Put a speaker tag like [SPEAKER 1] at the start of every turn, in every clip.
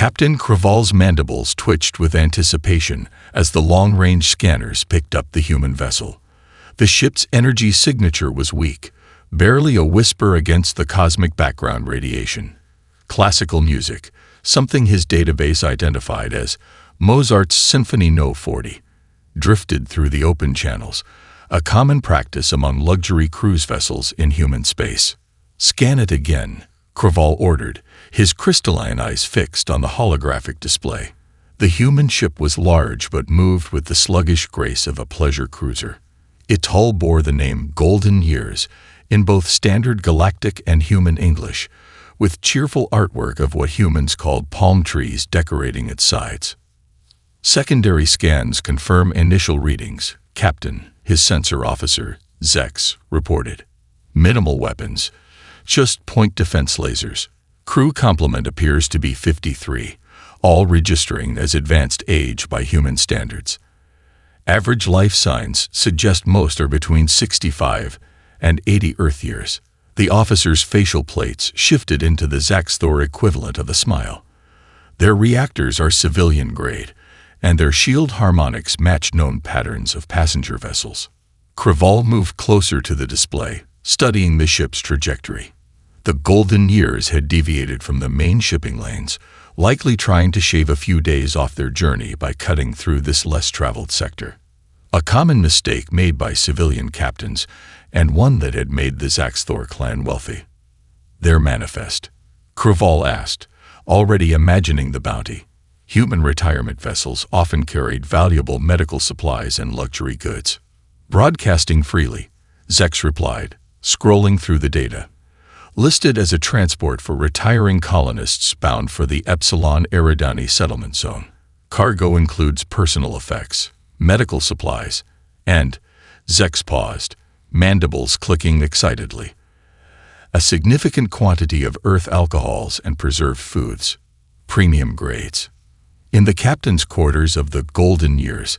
[SPEAKER 1] Captain Craval's mandibles twitched with anticipation as the long-range scanners picked up the human vessel. The ship's energy signature was weak, barely a whisper against the cosmic background radiation. Classical music, something his database identified as Mozart's Symphony No. 40, drifted through the open channels, a common practice among luxury cruise vessels in human space. "Scan it again," Craval ordered, his crystalline eyes fixed on the holographic display. The human ship was large but moved with the sluggish grace of a pleasure cruiser. Its hull bore the name Golden Years in both standard Galactic and human English, with cheerful artwork of what humans called palm trees decorating its sides. Secondary scans confirm initial readings, Captain, his sensor officer, Zex, reported. Minimal weapons, just point defense lasers. Crew complement appears to be 53, all registering as advanced age by human standards. Average life signs suggest most are between 65 and 80 Earth years. The officers' facial plates shifted into the Zaxthor equivalent of a smile. Their reactors are civilian grade, and their shield harmonics match known patterns of passenger vessels. Craval moved closer to the display, studying the ship's trajectory. The Golden Years had deviated from the main shipping lanes, likely trying to shave a few days off their journey by cutting through this less-traveled sector. A common mistake made by civilian captains, and one that had made the Zaxthor clan wealthy. "Their manifest?" Craval asked, already imagining the bounty. Human retirement vessels often carried valuable medical supplies and luxury goods. "Broadcasting freely," Zex replied, scrolling through the data. "Listed as a transport for retiring colonists bound for the Epsilon Eridani settlement zone. Cargo includes personal effects, medical supplies, and..." Zex paused, mandibles clicking excitedly. "A significant quantity of earth alcohols and preserved foods, premium grades." In the captain's quarters of the Golden Years,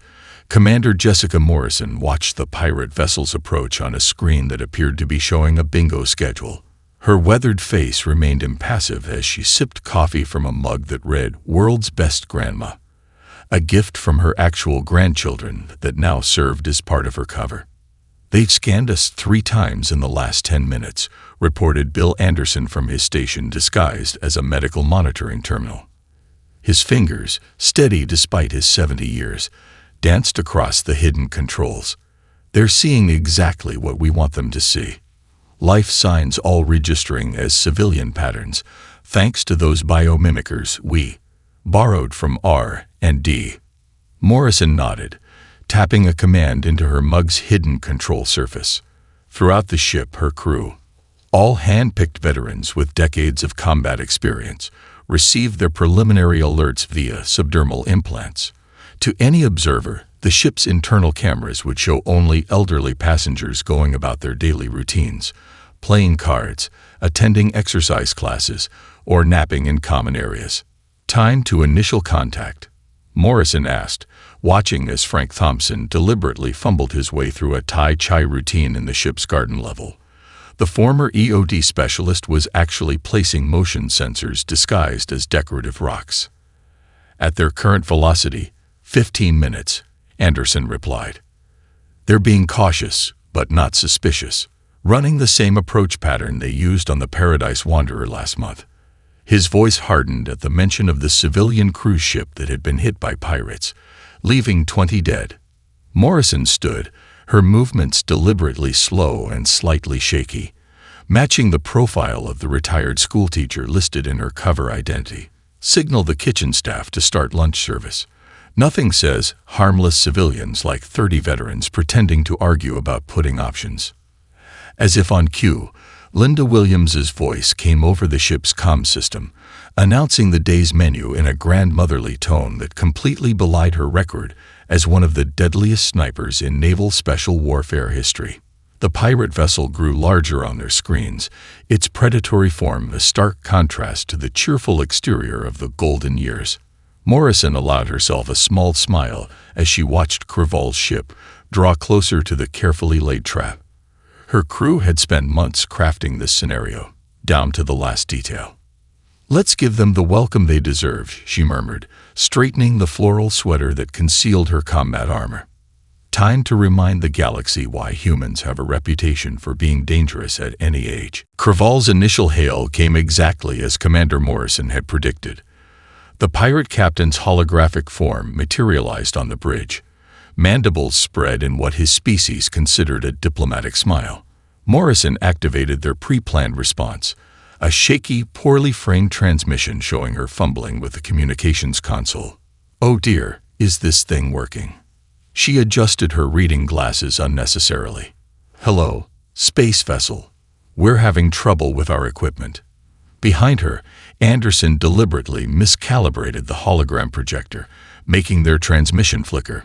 [SPEAKER 1] Commander Jessica Morrison watched the pirate vessel's approach on a screen that appeared to be showing a bingo schedule. Her weathered face remained impassive as she sipped coffee from a mug that read "World's Best Grandma," a gift from her actual grandchildren that now served as part of her cover. "They've scanned us 3 times in the last 10 minutes, reported Bill Anderson from his station disguised as a medical monitoring terminal. His fingers, steady despite his 70 years, danced across the hidden controls. "They're seeing exactly what we want them to see. Life signs all registering as civilian patterns, thanks to those biomimickers we borrowed from R&D. Morrison nodded, tapping a command into her mug's hidden control surface. Throughout the ship, her crew, all hand-picked veterans with decades of combat experience, received their preliminary alerts via subdermal implants. To any observer, the ship's internal cameras would show only elderly passengers going about their daily routines, playing cards, attending exercise classes, or napping in common areas. "Time to initial contact?" Morrison asked, watching as Frank Thompson deliberately fumbled his way through a Tai Chi routine in the ship's garden level. The former EOD specialist was actually placing motion sensors disguised as decorative rocks. "At their current velocity, 15 minutes, Anderson replied. "They're being cautious, but not suspicious, running the same approach pattern they used on the Paradise Wanderer last month." His voice hardened at the mention of the civilian cruise ship that had been hit by pirates, leaving 20 dead. Morrison stood, her movements deliberately slow and slightly shaky, matching the profile of the retired schoolteacher listed in her cover identity. "Signal the kitchen staff to start lunch service." Nothing says harmless civilians like 30 veterans pretending to argue about pudding options. As if on cue, Linda Williams's voice came over the ship's comm system, announcing the day's menu in a grandmotherly tone that completely belied her record as one of the deadliest snipers in naval special warfare history. The pirate vessel grew larger on their screens, its predatory form a stark contrast to the cheerful exterior of the Golden Years. Morrison allowed herself a small smile as she watched Craval's ship draw closer to the carefully laid trap. Her crew had spent months crafting this scenario, down to the last detail. "Let's give them the welcome they deserve," she murmured, straightening the floral sweater that concealed her combat armor. Time to remind the galaxy why humans have a reputation for being dangerous at any age. Craval's initial hail came exactly as Commander Morrison had predicted. The pirate captain's holographic form materialized on the bridge, mandibles spread in what his species considered a diplomatic smile. Morrison activated their pre-planned response, a shaky, poorly framed transmission showing her fumbling with the communications console. "Oh dear, is this thing working?" She adjusted her reading glasses unnecessarily. "Hello, space vessel. We're having trouble with our equipment." Behind her, Anderson deliberately miscalibrated the hologram projector, making their transmission flicker.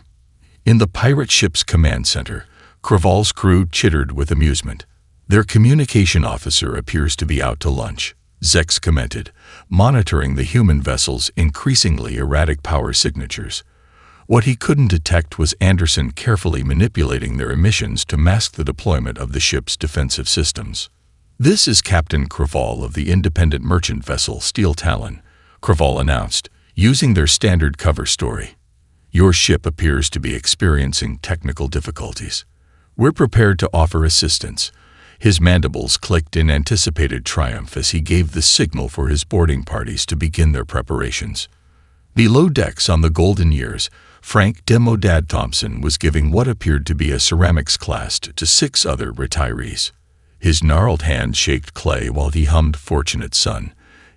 [SPEAKER 1] In the pirate ship's command center, Craval's crew chittered with amusement. "Their communication officer appears to be out to lunch," Zex commented, monitoring the human vessel's increasingly erratic power signatures. What he couldn't detect was Anderson carefully manipulating their emissions to mask the deployment of the ship's defensive systems. "This is Captain Craval of the independent merchant vessel Steel Talon," Craval announced, using their standard cover story. "Your ship appears to be experiencing technical difficulties. We're prepared to offer assistance." His mandibles clicked in anticipated triumph as he gave the signal for his boarding parties to begin their preparations. Below decks on the Golden Years, Frank Demodad Thompson was giving what appeared to be a ceramics class to 6 other retirees. His gnarled hand shaked clay while he hummed Fortunate Son,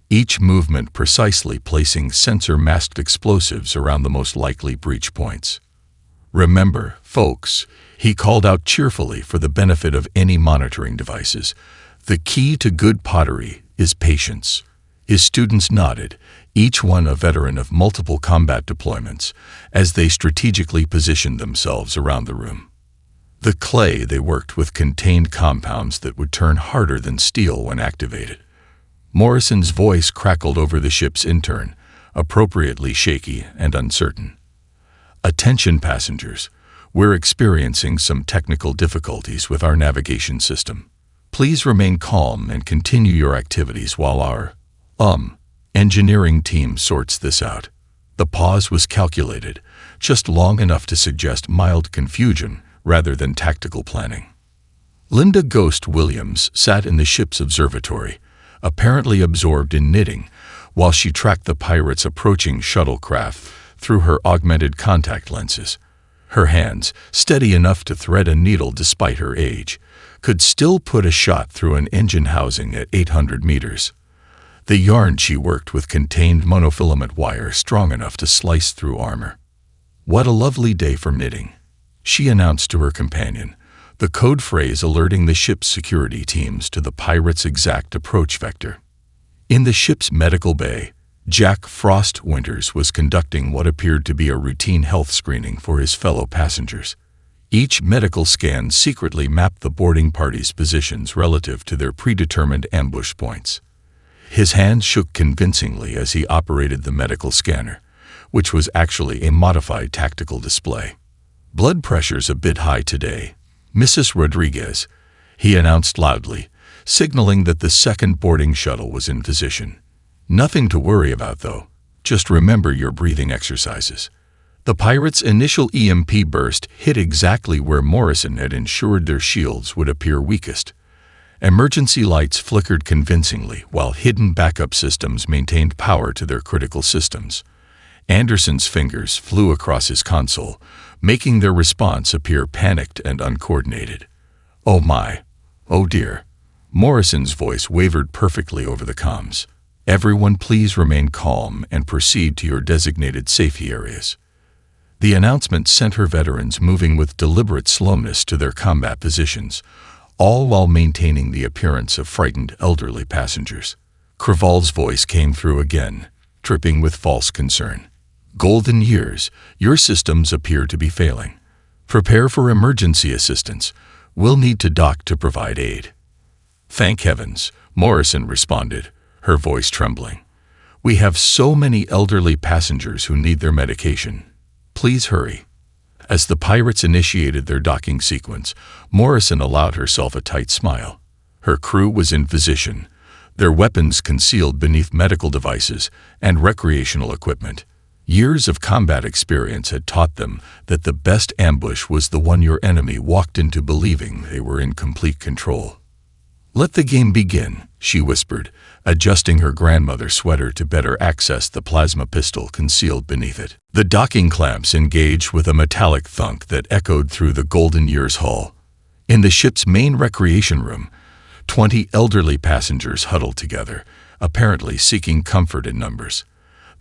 [SPEAKER 1] each movement precisely placing sensor-masked explosives around the most likely breach points. "Remember, folks," he called out cheerfully for the benefit of any monitoring devices, "the key to good pottery is patience." His students nodded, each one a veteran of multiple combat deployments, as they strategically positioned themselves around the room. The clay they worked with contained compounds that would turn harder than steel when activated. Morrison's voice crackled over the ship's intern, appropriately shaky and uncertain. "Attention passengers, we're experiencing some technical difficulties with our navigation system. Please remain calm and continue your activities while our engineering team sorts this out." The pause was calculated, just long enough to suggest mild confusion rather than tactical planning. Linda Ghost Williams sat in the ship's observatory, apparently absorbed in knitting, while she tracked the pirates' approaching shuttlecraft through her augmented contact lenses. Her hands, steady enough to thread a needle despite her age, could still put a shot through an engine housing at 800 meters. The yarn she worked with contained monofilament wire strong enough to slice through armor. "What a lovely day for knitting," she announced to her companion, the code phrase alerting the ship's security teams to the pirates' exact approach vector. In the ship's medical bay, Jack Frost Winters was conducting what appeared to be a routine health screening for his fellow passengers. Each medical scan secretly mapped the boarding party's positions relative to their predetermined ambush points. His hands shook convincingly as he operated the medical scanner, which was actually a modified tactical display. "Blood pressure's a bit high today, Mrs. Rodriguez," he announced loudly, signaling that the second boarding shuttle was in position. "Nothing to worry about, though. Just remember your breathing exercises." The pirates' initial EMP burst hit exactly where Morrison had ensured their shields would appear weakest. Emergency lights flickered convincingly while hidden backup systems maintained power to their critical systems. Anderson's fingers flew across his console, making their response appear panicked and uncoordinated. "Oh my. Oh dear." Morrison's voice wavered perfectly over the comms. "Everyone please remain calm and proceed to your designated safety areas." The announcement sent her veterans moving with deliberate slowness to their combat positions, all while maintaining the appearance of frightened elderly passengers. Craval's voice came through again, dripping with false concern. "Golden Years, your systems appear to be failing. Prepare for emergency assistance. We'll need to dock to provide aid." "Thank heavens," Morrison responded, her voice trembling. "We have so many elderly passengers who need their medication. Please hurry." As the pirates initiated their docking sequence, Morrison allowed herself a tight smile. Her crew was in position, their weapons concealed beneath medical devices and recreational equipment. Years of combat experience had taught them that the best ambush was the one your enemy walked into believing they were in complete control. "Let the game begin," she whispered, adjusting her grandmother's sweater to better access the plasma pistol concealed beneath it. The docking clamps engaged with a metallic thunk that echoed through the Golden Year's hull. In the ship's main recreation room, 20 elderly passengers huddled together, apparently seeking comfort in numbers.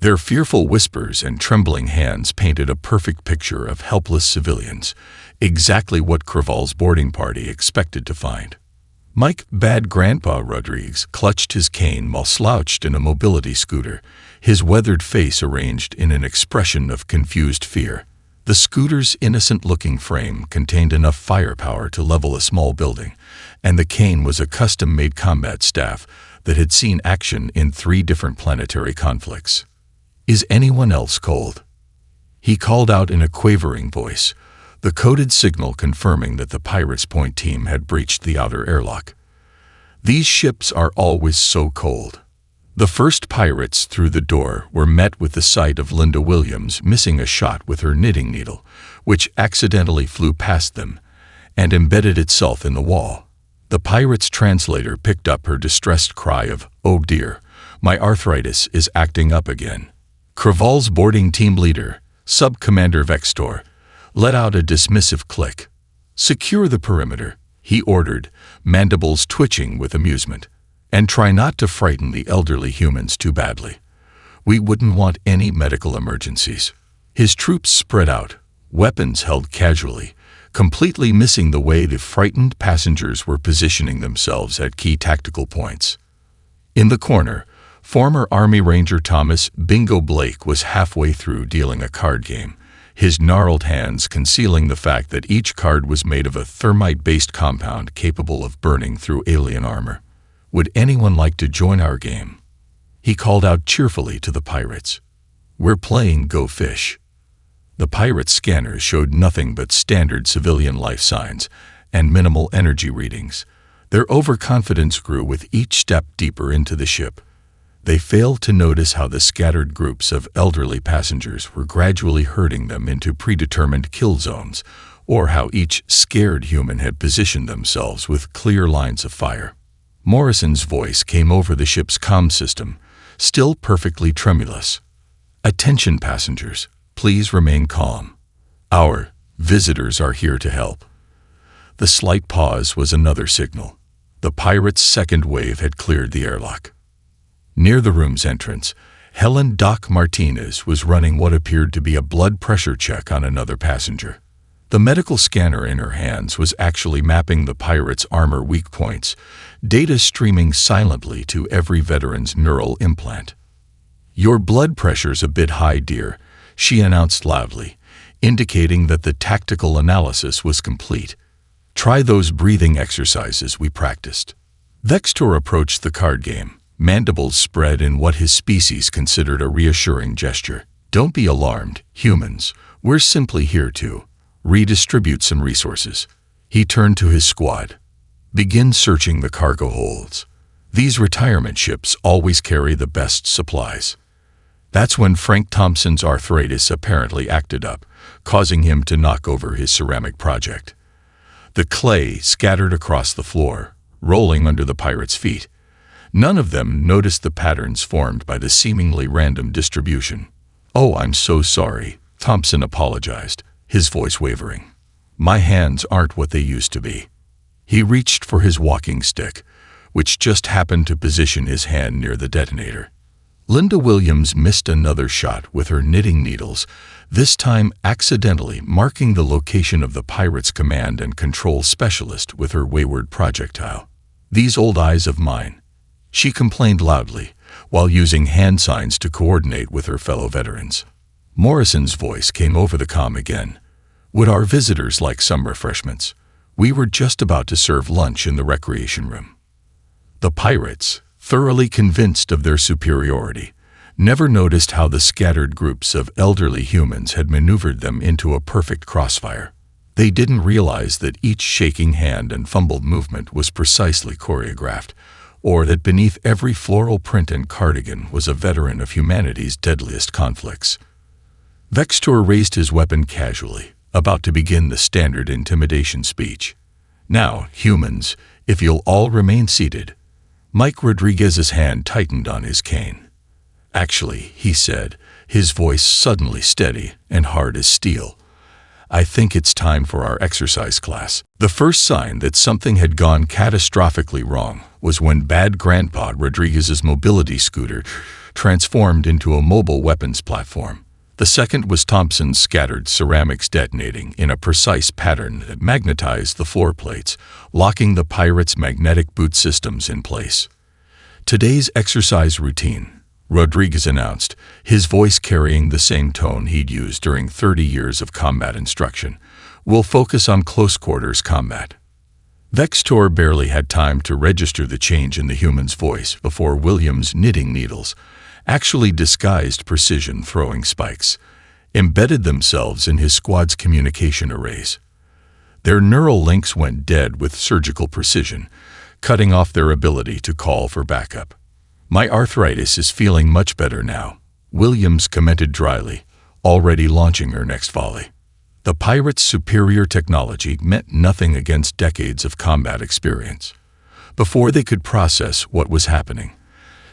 [SPEAKER 1] Their fearful whispers and trembling hands painted a perfect picture of helpless civilians, exactly what Craval's boarding party expected to find. Mike Bad Grandpa Rodriguez clutched his cane while slouched in a mobility scooter, his weathered face arranged in an expression of confused fear. The scooter's innocent-looking frame contained enough firepower to level a small building, and the cane was a custom-made combat staff that had seen action in 3 different planetary conflicts. "Is anyone else cold?" he called out in a quavering voice, the coded signal confirming that the Pirates' Point team had breached the outer airlock. These ships are always so cold. The first pirates through the door were met with the sight of Linda Williams missing a shot with her knitting needle, which accidentally flew past them and embedded itself in the wall. The pirate's translator picked up her distressed cry of, "Oh dear, my arthritis is acting up again." Craval's boarding team leader, Sub-Commander Vextor, let out a dismissive click. "Secure the perimeter," he ordered, mandibles twitching with amusement. "And try not to frighten the elderly humans too badly. We wouldn't want any medical emergencies." His troops spread out, weapons held casually, completely missing the way the frightened passengers were positioning themselves at key tactical points. In the corner, former Army Ranger Thomas Bingo Blake was halfway through dealing a card game, his gnarled hands concealing the fact that each card was made of a thermite-based compound capable of burning through alien armor. "Would anyone like to join our game?" he called out cheerfully to the pirates. "We're playing Go Fish." The pirates' scanners showed nothing but standard civilian life signs and minimal energy readings. Their overconfidence grew with each step deeper into the ship. They failed to notice how the scattered groups of elderly passengers were gradually herding them into predetermined kill zones, or how each scared human had positioned themselves with clear lines of fire. Morrison's voice came over the ship's comm system, still perfectly tremulous. "Attention passengers, please remain calm. Our visitors are here to help." The slight pause was another signal. The pirates' second wave had cleared the airlock. Near the room's entrance, Helen Doc Martinez was running what appeared to be a blood pressure check on another passenger. The medical scanner in her hands was actually mapping the pirates' armor weak points, data streaming silently to every veteran's neural implant. "Your blood pressure's a bit high, dear," she announced loudly, indicating that the tactical analysis was complete. "Try those breathing exercises we practiced." Vextor approached the card game, mandibles spread in what his species considered a reassuring gesture. "Don't be alarmed, humans. We're simply here to redistribute some resources." He turned to his squad. "Begin searching the cargo holds. These retirement ships always carry the best supplies." That's when Frank Thompson's arthritis apparently acted up, causing him to knock over his ceramic project. The clay scattered across the floor, rolling under the pirates' feet. None of them noticed the patterns formed by the seemingly random distribution. "Oh, I'm so sorry," Thompson apologized, his voice wavering. "My hands aren't what they used to be." He reached for his walking stick, which just happened to position his hand near the detonator. Linda Williams missed another shot with her knitting needles, this time accidentally marking the location of the pirate's command and control specialist with her wayward projectile. "These old eyes of mine," she complained loudly, while using hand signs to coordinate with her fellow veterans. Morrison's voice came over the comm again. "Would our visitors like some refreshments? We were just about to serve lunch in the recreation room." The pirates, thoroughly convinced of their superiority, never noticed how the scattered groups of elderly humans had maneuvered them into a perfect crossfire. They didn't realize that each shaking hand and fumbled movement was precisely choreographed, or that beneath every floral print and cardigan was a veteran of humanity's deadliest conflicts. Vextor raised his weapon casually, about to begin the standard intimidation speech. "Now, humans, if you'll all remain seated." Mike Rodriguez's hand tightened on his cane. "Actually," he said, his voice suddenly steady and hard as steel, "I think it's time for our exercise class." The first sign that something had gone catastrophically wrong was when Bad Grandpa Rodriguez's mobility scooter transformed into a mobile weapons platform. The second was Thompson's scattered ceramics detonating in a precise pattern that magnetized the floor plates, locking the pirates' magnetic boot systems in place. "Today's exercise routine," Rodriguez announced, his voice carrying the same tone he'd used during 30 years of combat instruction, "will focus on close-quarters combat." Vextor barely had time to register the change in the human's voice before William's knitting needles, actually disguised precision throwing spikes, embedded themselves in his squad's communication arrays. Their neural links went dead with surgical precision, cutting off their ability to call for backup. "My arthritis is feeling much better now," Williams commented dryly, already launching her next volley. The pirates' superior technology meant nothing against decades of combat experience. Before they could process what was happening,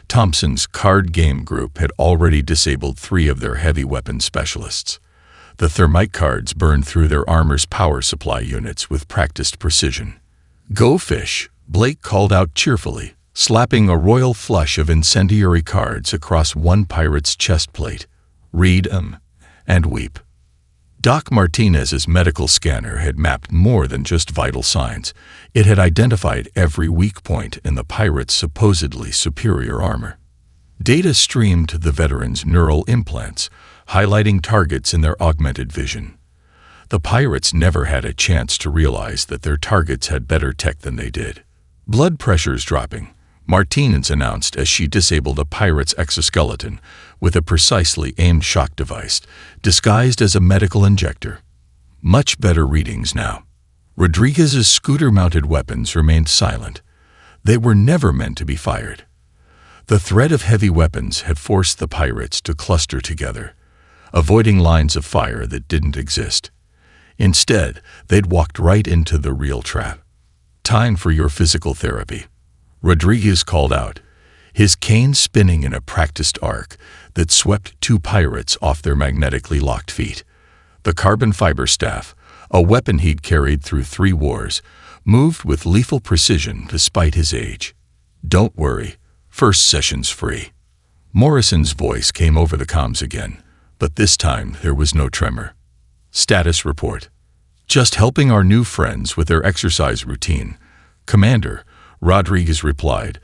[SPEAKER 1] Thompson's card game group had already disabled 3 of their heavy weapon specialists. The thermite cards burned through their armor's power supply units with practiced precision. "Go fish," Blake called out cheerfully, slapping a royal flush of incendiary cards across one pirate's chest plate. "Read 'em and weep." Doc Martinez's medical scanner had mapped more than just vital signs. It had identified every weak point in the pirates' supposedly superior armor. Data streamed to the veterans' neural implants, highlighting targets in their augmented vision. The pirates never had a chance to realize that their targets had better tech than they did. "Blood pressure's dropping," Martinez announced as she disabled a pirate's exoskeleton with a precisely aimed shock device, disguised as a medical injector. "Much better readings now." Rodriguez's scooter-mounted weapons remained silent. They were never meant to be fired. The threat of heavy weapons had forced the pirates to cluster together, avoiding lines of fire that didn't exist. Instead, they'd walked right into the real trap. "Time for your physical therapy," Rodriguez called out, his cane spinning in a practiced arc that swept 2 pirates off their magnetically locked feet. The carbon fiber staff, a weapon he'd carried through 3 wars, moved with lethal precision despite his age. "Don't worry, first session's free." Morrison's voice came over the comms again, but this time there was no tremor. "Status report. Just helping our new friends with their exercise routine, Commander," Rodriguez replied,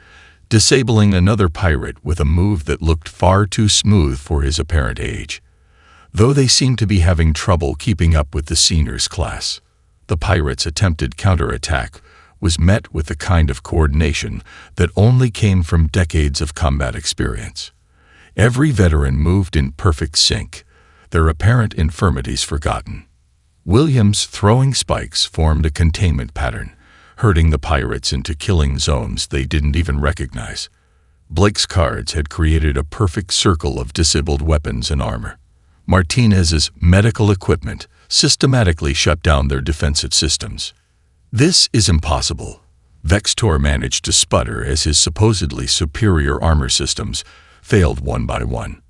[SPEAKER 1] disabling another pirate with a move that looked far too smooth for his apparent age. Though they seemed to be having trouble keeping up with the seniors class, the pirates' attempted counterattack was met with the kind of coordination that only came from decades of combat experience. Every veteran moved in perfect sync, their apparent infirmities forgotten. Williams' throwing spikes formed a containment pattern, herding the pirates into killing zones they didn't even recognize. Blake's cards had created a perfect circle of disabled weapons and armor. Martinez's medical equipment systematically shut down their defensive systems. "This is impossible," Vextor managed to sputter as his supposedly superior armor systems failed one by one.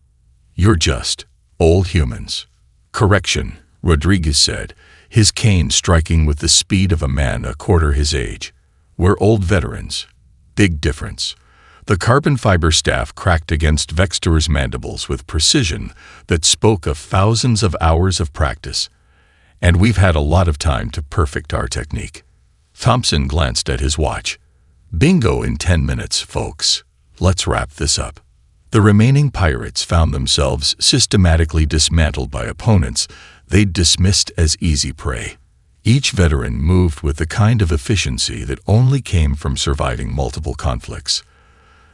[SPEAKER 1] "You're just old humans." "Correction," Rodriguez said, his cane striking with the speed of a man a quarter his age. "We're old veterans. Big difference." The carbon fiber staff cracked against Vextor's mandibles with precision that spoke of thousands of hours of practice. "And we've had a lot of time to perfect our technique." Thompson glanced at his watch. "Bingo in 10 minutes, folks. Let's wrap this up." The remaining pirates found themselves systematically dismantled by opponents they'd dismissed as easy prey. Each veteran moved with the kind of efficiency that only came from surviving multiple conflicts.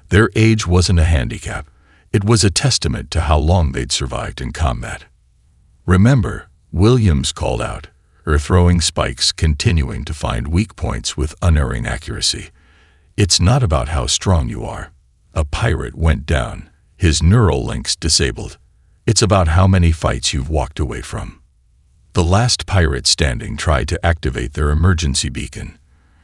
[SPEAKER 1] Their age wasn't a handicap. It was a testament to how long they'd survived in combat. "Remember," Williams called out, her throwing spikes continuing to find weak points with unerring accuracy. It's not about how strong you are. A pirate went down, his neural links disabled. It's about how many fights you've walked away from. The last pirate standing tried to activate their emergency beacon.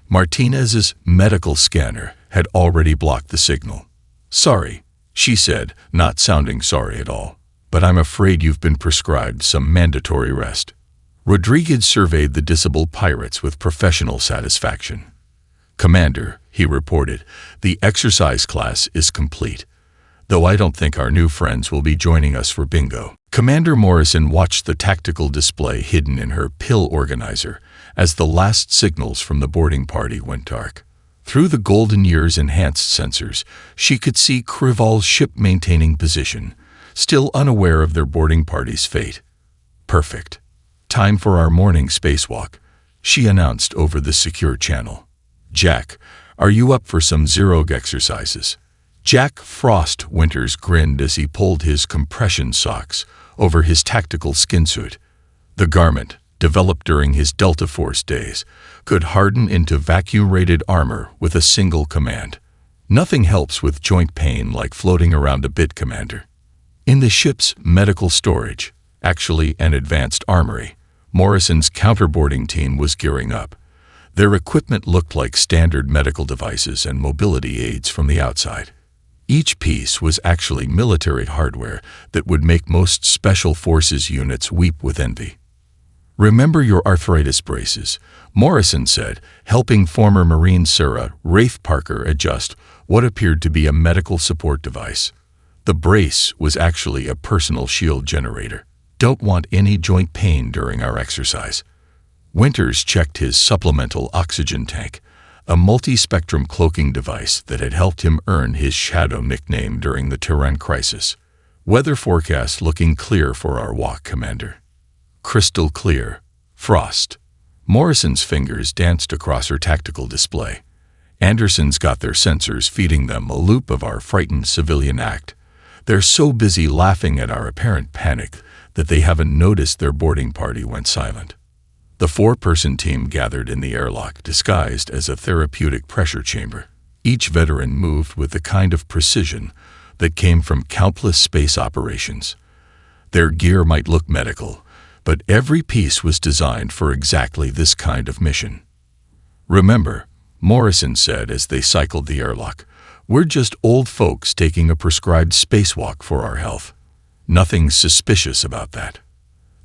[SPEAKER 1] Martinez's medical scanner had already blocked the signal. "Sorry," she said, not sounding sorry at all, "but I'm afraid you've been prescribed some mandatory rest." Rodriguez surveyed the disabled pirates with professional satisfaction. "Commander," he reported, "the exercise class is complete, though I don't think our new friends will be joining us for bingo." Commander Morrison watched the tactical display hidden in her pill organizer as the last signals from the boarding party went dark. Through the Golden Year's enhanced sensors, she could see Krival's ship maintaining position, still unaware of their boarding party's fate. "Perfect. Time for our morning spacewalk," she announced over the secure channel. "Jack, are you up for some Zerog exercises?" Jack Frost Winters grinned as he pulled his compression socks over his tactical skinsuit. The garment, developed during his Delta Force days, could harden into vacuum-rated armor with a single command. Nothing helps with joint pain like floating around a bit, Commander. In the ship's medical storage, actually an advanced armory, Morrison's counterboarding team was gearing up. Their equipment looked like standard medical devices and mobility aids from the outside. Each piece was actually military hardware that would make most Special Forces units weep with envy. "Remember your arthritis braces," Morrison said, helping former Marine Sarah Rafe Parker adjust what appeared to be a medical support device. The brace was actually a personal shield generator. "Don't want any joint pain during our exercise." Winters checked his supplemental oxygen tank, a multi-spectrum cloaking device that had helped him earn his Shadow nickname during the Tehran crisis. "Weather forecast looking clear for our walk, Commander." "Crystal clear. Frost." Morrison's fingers danced across her tactical display. "Anderson's got their sensors feeding them a loop of our frightened civilian act. They're so busy laughing at our apparent panic that they haven't noticed their boarding party went silent." The four-person team gathered in the airlock, disguised as a therapeutic pressure chamber. Each veteran moved with the kind of precision that came from countless space operations. Their gear might look medical, but every piece was designed for exactly this kind of mission. "Remember," Morrison said as they cycled the airlock, "we're just old folks taking a prescribed spacewalk for our health. Nothing suspicious about that."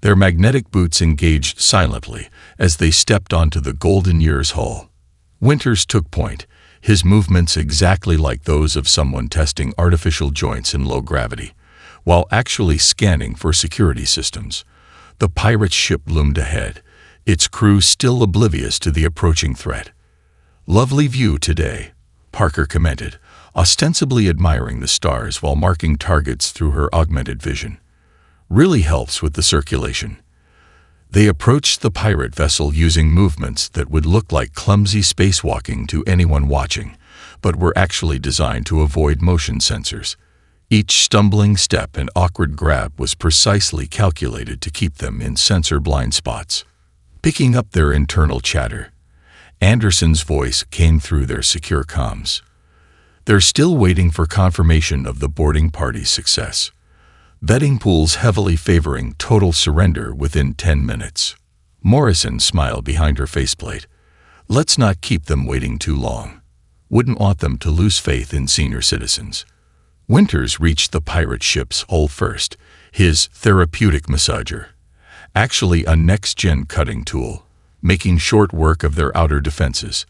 [SPEAKER 1] Their magnetic boots engaged silently as they stepped onto the Golden Year's hull. Winters took point, his movements exactly like those of someone testing artificial joints in low gravity, while actually scanning for security systems. The pirate ship loomed ahead, its crew still oblivious to the approaching threat. "Lovely view today," Parker commented, ostensibly admiring the stars while marking targets through her augmented vision. "Really helps with the circulation." They approached the pirate vessel using movements that would look like clumsy spacewalking to anyone watching, but were actually designed to avoid motion sensors. Each stumbling step and awkward grab was precisely calculated to keep them in sensor blind spots. Picking up their internal chatter, Anderson's voice came through their secure comms. "They're still waiting for confirmation of the boarding party's success. Betting pools heavily favoring total surrender within 10 minutes. Morrison smiled behind her faceplate. "Let's not keep them waiting too long. Wouldn't want them to lose faith in senior citizens." Winters reached the pirate ship's hull first, his therapeutic massager, actually a next-gen cutting tool, making short work of their outer defenses.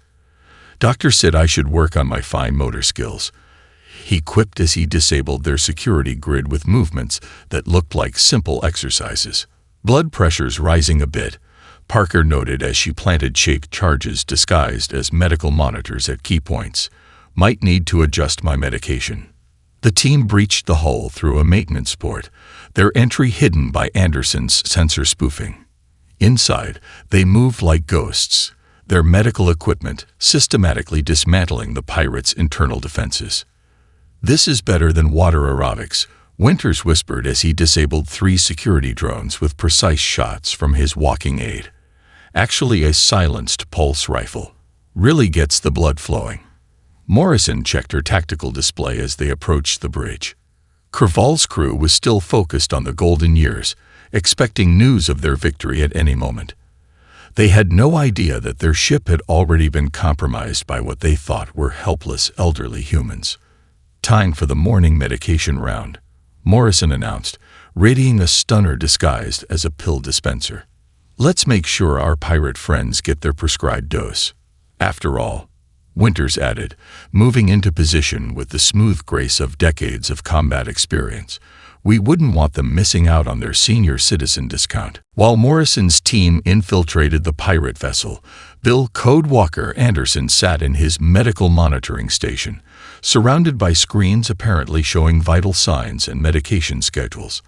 [SPEAKER 1] "Doctor said I should work on my fine motor skills," he quipped as he disabled their security grid with movements that looked like simple exercises. "Blood pressure's rising a bit," Parker noted as she planted shaped charges disguised as medical monitors at key points. "Might need to adjust my medication." The team breached the hull through a maintenance port, their entry hidden by Anderson's sensor spoofing. Inside, they moved like ghosts, their medical equipment systematically dismantling the pirates' internal defenses. "This is better than water aerobics," Winters whispered as he disabled 3 security drones with precise shots from his walking aid. "Actually a silenced pulse rifle. Really gets the blood flowing." Morrison checked her tactical display as they approached the bridge. Craval's crew was still focused on the golden years, expecting news of their victory at any moment. They had no idea that their ship had already been compromised by what they thought were helpless elderly humans. "Time for the morning medication round," Morrison announced, readying a stunner disguised as a pill dispenser. "Let's make sure our pirate friends get their prescribed dose. After all," Winters added, moving into position with the smooth grace of decades of combat experience, "we wouldn't want them missing out on their senior citizen discount." While Morrison's team infiltrated the pirate vessel, Bill "Codewalker" Anderson sat in his medical monitoring station, surrounded by screens apparently showing vital signs and medication schedules.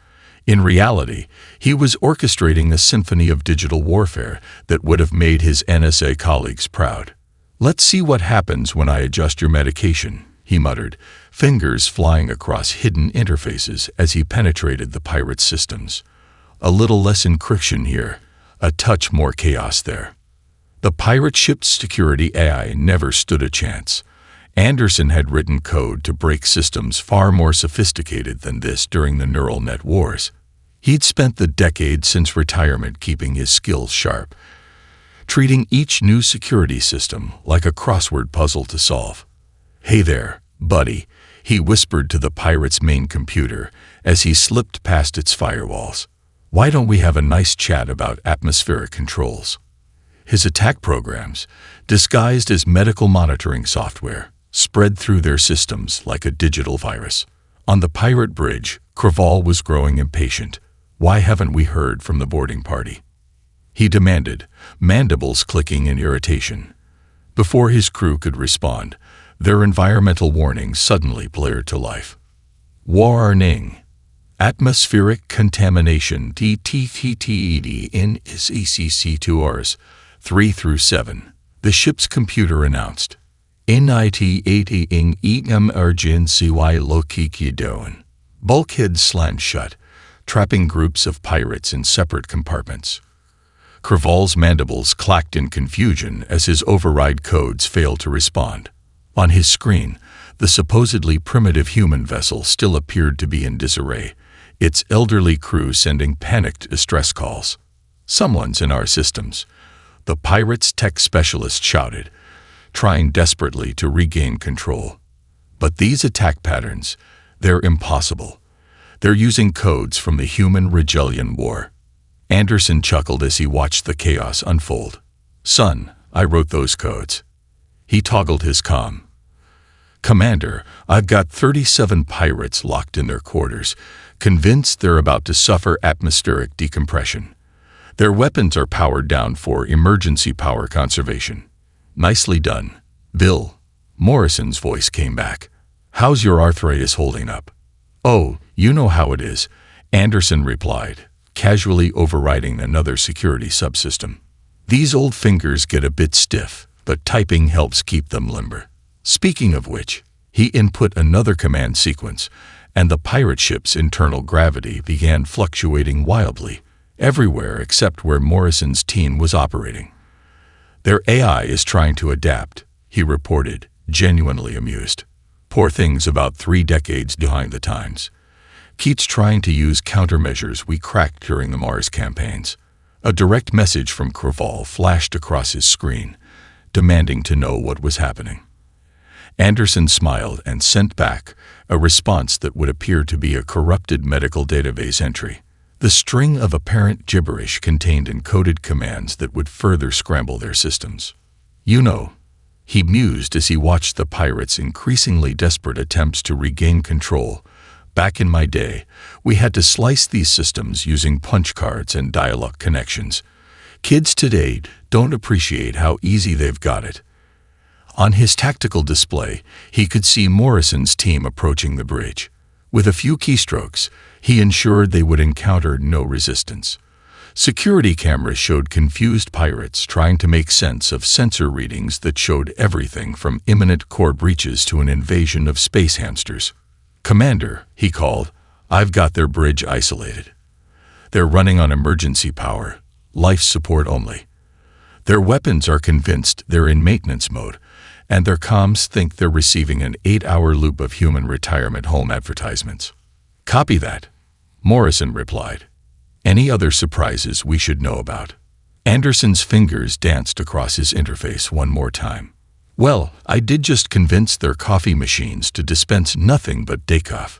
[SPEAKER 1] In reality, he was orchestrating a symphony of digital warfare that would have made his NSA colleagues proud. "Let's see what happens when I adjust your medication," he muttered, fingers flying across hidden interfaces as he penetrated the pirate's systems. A little less encryption here, a touch more chaos there. The pirate ship's security AI never stood a chance. Anderson had written code to break systems far more sophisticated than this during the neural net wars. He'd spent the decade since retirement keeping his skills sharp, treating each new security system like a crossword puzzle to solve. "Hey there, buddy," he whispered to the pirate's main computer as he slipped past its firewalls. "Why don't we have a nice chat about atmospheric controls?" His attack programs, disguised as medical monitoring software, spread through their systems like a digital virus. On the pirate bridge, Craval was growing impatient. "Why haven't we heard from the boarding party?" he demanded, mandibles clicking in irritation. Before his crew could respond, their environmental warnings suddenly blared to life. "Warning. Atmospheric contamination TTTTED in SECC2Rs 3 through 7, the ship's computer announced. "NIT-80ing emergency lokikidoan." Bulkheads slammed shut, trapping groups of pirates in separate compartments. Craval's mandibles clacked in confusion as his override codes failed to respond. On his screen, the supposedly primitive human vessel still appeared to be in disarray, its elderly crew sending panicked distress calls. "Someone's in our systems," the pirate's tech specialist shouted, trying desperately to regain control. "But these attack patterns, they're impossible. They're using codes from the Human-Regellian War." Anderson chuckled as he watched the chaos unfold. "Son, I wrote those codes." He toggled his comm. "Commander, I've got 37 pirates locked in their quarters, convinced they're about to suffer atmospheric decompression. Their weapons are powered down for emergency power conservation." "Nicely done, Bill," Morrison's voice came back. "How's your arthritis holding up?" "Oh, you know how it is," Anderson replied, casually overriding another security subsystem. "These old fingers get a bit stiff, but typing helps keep them limber." Speaking of which, he input another command sequence, and the pirate ship's internal gravity began fluctuating wildly, everywhere except where Morrison's team was operating. "Their AI is trying to adapt," he reported, genuinely amused. "Poor thing's about 3 decades behind the times. Keeps trying to use countermeasures we cracked during the Mars campaigns." A direct message from Craval flashed across his screen, demanding to know what was happening. Anderson smiled and sent back a response that would appear to be a corrupted medical database entry. The string of apparent gibberish contained encoded commands that would further scramble their systems. "You know," he mused as he watched the pirates' increasingly desperate attempts to regain control, "back in my day, we had to slice these systems using punch cards and dial-up connections. Kids today don't appreciate how easy they've got it." On his tactical display, he could see Morrison's team approaching the bridge. With a few keystrokes, he ensured they would encounter no resistance. Security cameras showed confused pirates trying to make sense of sensor readings that showed everything from imminent core breaches to an invasion of space hamsters. "Commander," he called, "I've got their bridge isolated. They're running on emergency power, life support only. Their weapons are convinced they're in maintenance mode, and their comms think they're receiving an 8-hour loop of human retirement home advertisements. Copy that, Morrison replied. Any other surprises we should know about? Anderson's fingers danced across his interface one more time. Well, I did just convince their coffee machines to dispense nothing but decaf.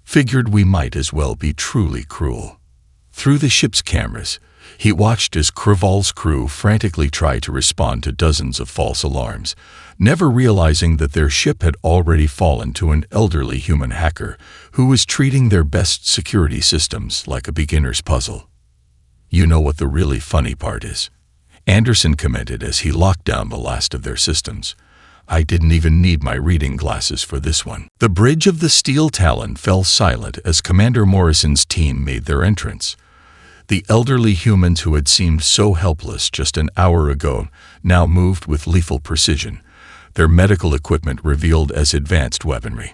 [SPEAKER 1] Figured we might as well be truly cruel. Through the ship's cameras, he watched as Craval's crew frantically tried to respond to dozens of false alarms, never realizing that their ship had already fallen to an elderly human hacker who was treating their best security systems like a beginner's puzzle. You know what the really funny part is? Anderson commented as he locked down the last of their systems. I didn't even need my reading glasses for this one. The bridge of the Steel Talon fell silent as Commander Morrison's team made their entrance. The elderly humans who had seemed so helpless just an hour ago now moved with lethal precision, their medical equipment revealed as advanced weaponry.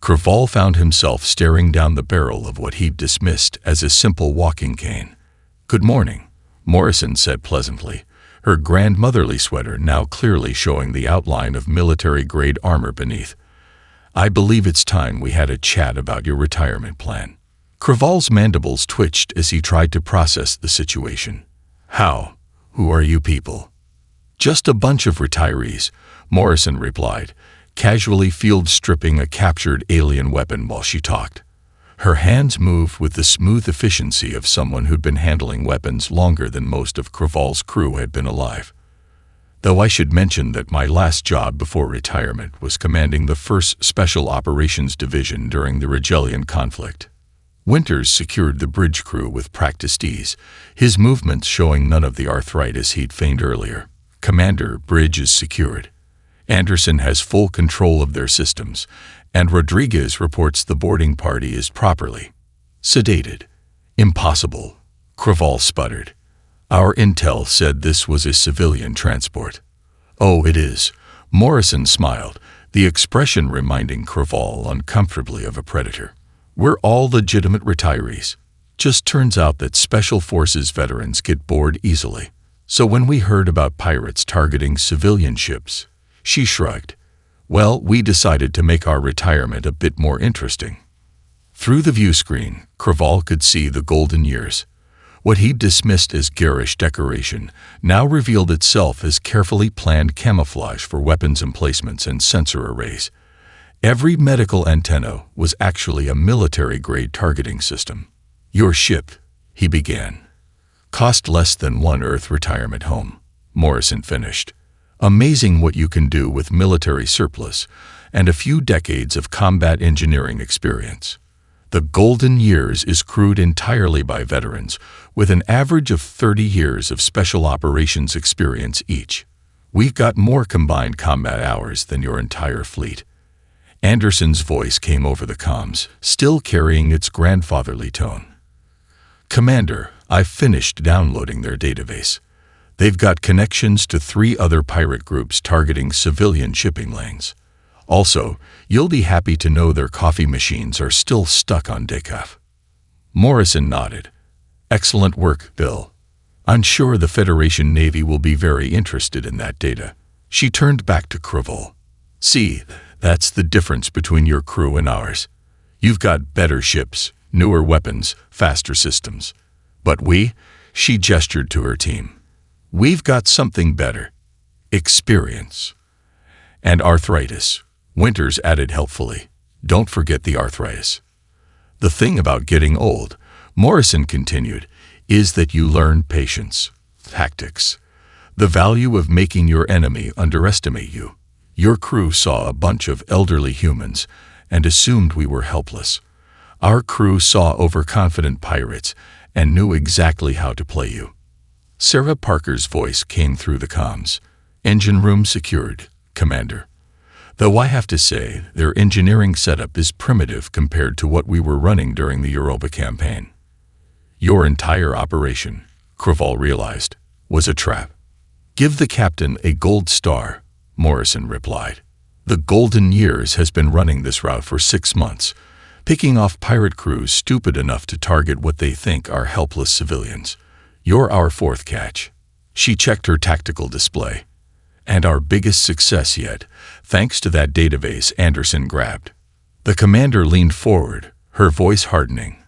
[SPEAKER 1] Craval found himself staring down the barrel of what he'd dismissed as a simple walking cane. Good morning, Morrison said pleasantly, her grandmotherly sweater now clearly showing the outline of military-grade armor beneath. I believe it's time we had a chat about your retirement plan. Craval's mandibles twitched as he tried to process the situation. How? Who are you people? Just a bunch of retirees, Morrison replied, casually field-stripping a captured alien weapon while she talked. Her hands moved with the smooth efficiency of someone who'd been handling weapons longer than most of Craval's crew had been alive. Though I should mention that my last job before retirement was commanding the 1st Special Operations Division during the Rigelian conflict. Winters secured the bridge crew with practiced ease, his movements showing none of the arthritis he'd feigned earlier. Commander, bridge is secured. Anderson has full control of their systems, and Rodriguez reports the boarding party is properly sedated. Impossible, Craval sputtered. Our intel said this was a civilian transport. Oh, it is, Morrison smiled, the expression reminding Craval uncomfortably of a predator. We're all legitimate retirees. Just turns out that Special Forces veterans get bored easily. So when we heard about pirates targeting civilian ships, she shrugged. Well, we decided to make our retirement a bit more interesting. Through the view screen, Craval could see the golden years. What he'd dismissed as garish decoration now revealed itself as carefully planned camouflage for weapons emplacements and sensor arrays. Every medical antenna was actually a military-grade targeting system. Your ship, he began, cost less than one Earth retirement home, Morrison finished. Amazing what you can do with military surplus and a few decades of combat engineering experience. The golden years is crewed entirely by veterans with an average of 30 years of special operations experience each. We've got more combined combat hours than your entire fleet. Anderson's voice came over the comms, still carrying its grandfatherly tone. Commander, I've finished downloading their database. They've got connections to 3 other pirate groups targeting civilian shipping lanes. Also, you'll be happy to know their coffee machines are still stuck on decaf. Morrison nodded. Excellent work, Bill. I'm sure the Federation Navy will be very interested in that data. She turned back to Craval. See, that's the difference between your crew and ours. You've got better ships, newer weapons, faster systems. But she gestured to her team. We've got something better. Experience. And arthritis. Winters added helpfully. Don't forget the arthritis. The thing about getting old, Morrison continued, is that you learn patience, tactics, the value of making your enemy underestimate you. Your crew saw a bunch of elderly humans and assumed we were helpless. Our crew saw overconfident pirates and knew exactly how to play you. Sarah Parker's voice came through the comms. Engine room secured, Commander. Though I have to say, their engineering setup is primitive compared to what we were running during the Europa campaign. Your entire operation, Craval realized, was a trap. Give the captain a gold star, Morrison replied. The Golden Years has been running this route for 6 months, picking off pirate crews stupid enough to target what they think are helpless civilians. You're our 4th catch. She checked her tactical display. And our biggest success yet, thanks to that database Anderson grabbed. The commander leaned forward, her voice hardening.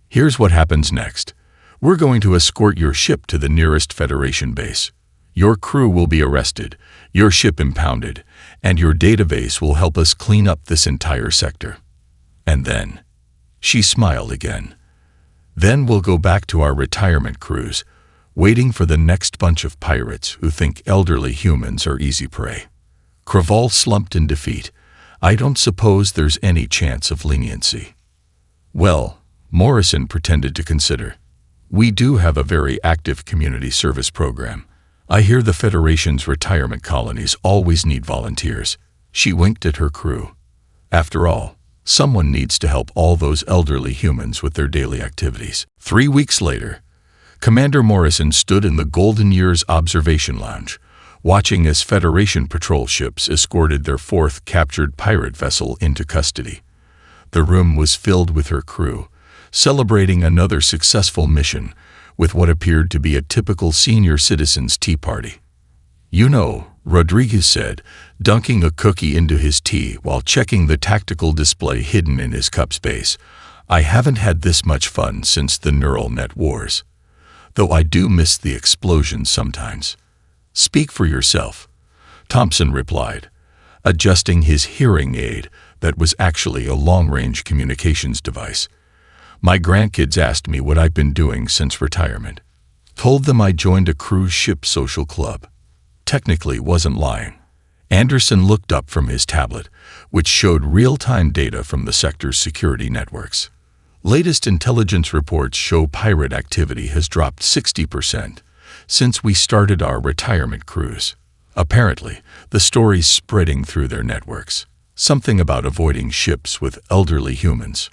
[SPEAKER 1] Here's what happens next. We're going to escort your ship to the nearest Federation base. Your crew will be arrested, your ship impounded, and your database will help us clean up this entire sector. And then, she smiled again. Then we'll go back to our retirement cruise, waiting for the next bunch of pirates who think elderly humans are easy prey. Craval slumped in defeat. I don't suppose there's any chance of leniency. Well, Morrison pretended to consider. We do have a very active community service program. I hear the Federation's retirement colonies always need volunteers. She winked at her crew. After all, someone needs to help all those elderly humans with their daily activities. 3 weeks later, Commander Morrison stood in the Golden Years Observation Lounge, watching as Federation patrol ships escorted their 4th captured pirate vessel into custody. The room was filled with her crew, celebrating another successful mission with what appeared to be a typical senior citizen's tea party. You know, Rodriguez said, dunking a cookie into his tea while checking the tactical display hidden in his cup space, I haven't had this much fun since the neural net wars. Though I do miss the explosions sometimes. Speak for yourself, Thompson replied, adjusting his hearing aid that was actually a long-range communications device. My grandkids asked me what I've been doing since retirement. Told them I joined a cruise ship social club. Technically wasn't lying. Anderson looked up from his tablet, which showed real-time data from the sector's security networks. Latest intelligence reports show pirate activity has dropped 60% since we started our retirement cruise. Apparently, the story's spreading through their networks. Something about avoiding ships with elderly humans.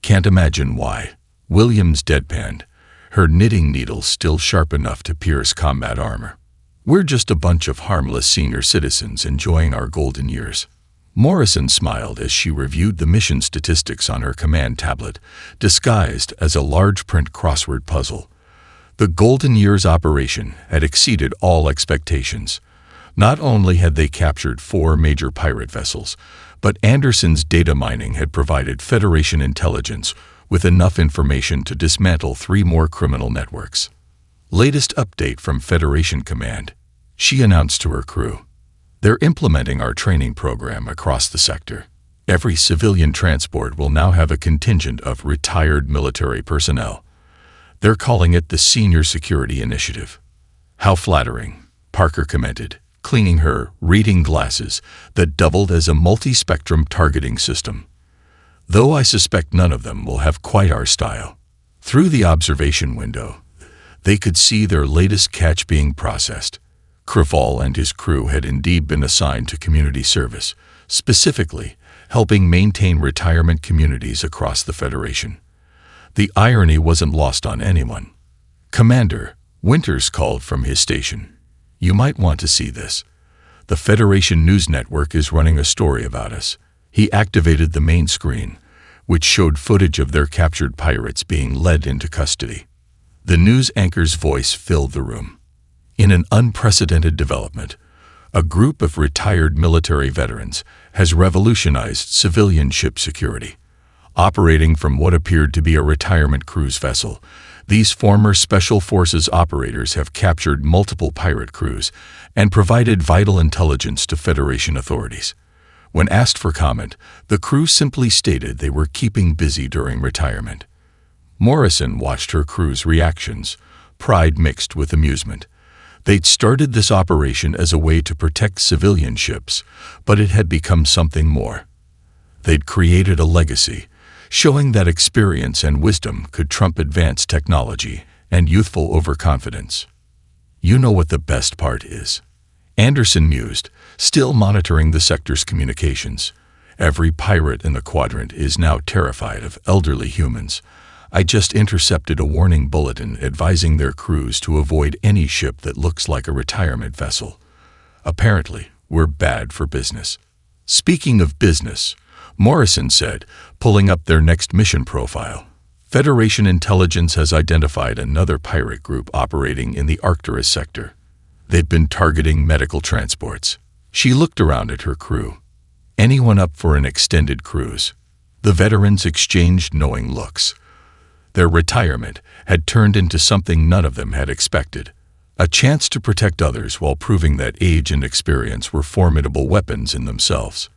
[SPEAKER 1] Can't imagine why. Williams deadpanned, her knitting needle still sharp enough to pierce combat armor. We're just a bunch of harmless senior citizens enjoying our golden years. Morrison smiled as she reviewed the mission statistics on her command tablet, disguised as a large print crossword puzzle. The Golden Years operation had exceeded all expectations. Not only had they captured 4 major pirate vessels, but Anderson's data mining had provided Federation intelligence with enough information to dismantle 3 more criminal networks. Latest update from Federation Command, she announced to her crew. They're implementing our training program across the sector. Every civilian transport will now have a contingent of retired military personnel. They're calling it the Senior Security Initiative. How flattering, Parker commented, cleaning her reading glasses that doubled as a multi-spectrum targeting system. Though I suspect none of them will have quite our style. Through the observation window, they could see their latest catch being processed. Craval and his crew had indeed been assigned to community service, specifically helping maintain retirement communities across the Federation. The irony wasn't lost on anyone. Commander Winters called from his station. You might want to see this. The Federation News Network is running a story about us. He activated the main screen, which showed footage of their captured pirates being led into custody. The news anchor's voice filled the room. In an unprecedented development, a group of retired military veterans has revolutionized civilian ship security. Operating from what appeared to be a retirement cruise vessel, these former Special Forces operators have captured multiple pirate crews and provided vital intelligence to Federation authorities. When asked for comment, the crew simply stated they were keeping busy during retirement. Morrison watched her crew's reactions, pride mixed with amusement. They'd started this operation as a way to protect civilian ships, but it had become something more. They'd created a legacy, showing that experience and wisdom could trump advanced technology and youthful overconfidence. You know what the best part is? Anderson mused, still monitoring the sector's communications. Every pirate in the quadrant is now terrified of elderly humans. I just intercepted a warning bulletin advising their crews to avoid any ship that looks like a retirement vessel. Apparently, we're bad for business. Speaking of business, Morrison said, pulling up their next mission profile. Federation intelligence has identified another pirate group operating in the Arcturus sector. They'd been targeting medical transports. She looked around at her crew. Anyone up for an extended cruise? The veterans exchanged knowing looks. Their retirement had turned into something none of them had expected. A chance to protect others while proving that age and experience were formidable weapons in themselves.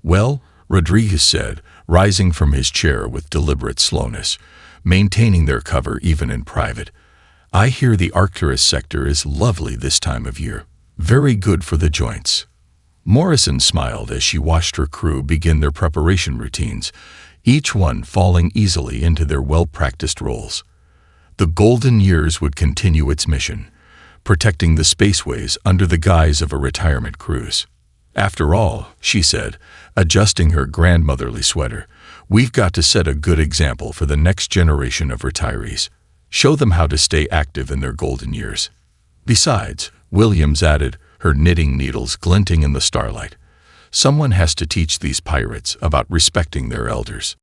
[SPEAKER 1] "Well," Rodriguez said, rising from his chair with deliberate slowness, maintaining their cover even in private, "I hear the Arcturus sector is lovely this time of year. Very good for the joints." Morrison smiled as she watched her crew begin their preparation routines, each one falling easily into their well-practiced roles. The Golden Years would continue its mission, protecting the spaceways under the guise of a retirement cruise. "After all," she said, adjusting her grandmotherly sweater, "we've got to set a good example for the next generation of retirees. Show them how to stay active in their golden years." "Besides," Williams added, her knitting needles glinting in the starlight, "someone has to teach these pirates about respecting their elders."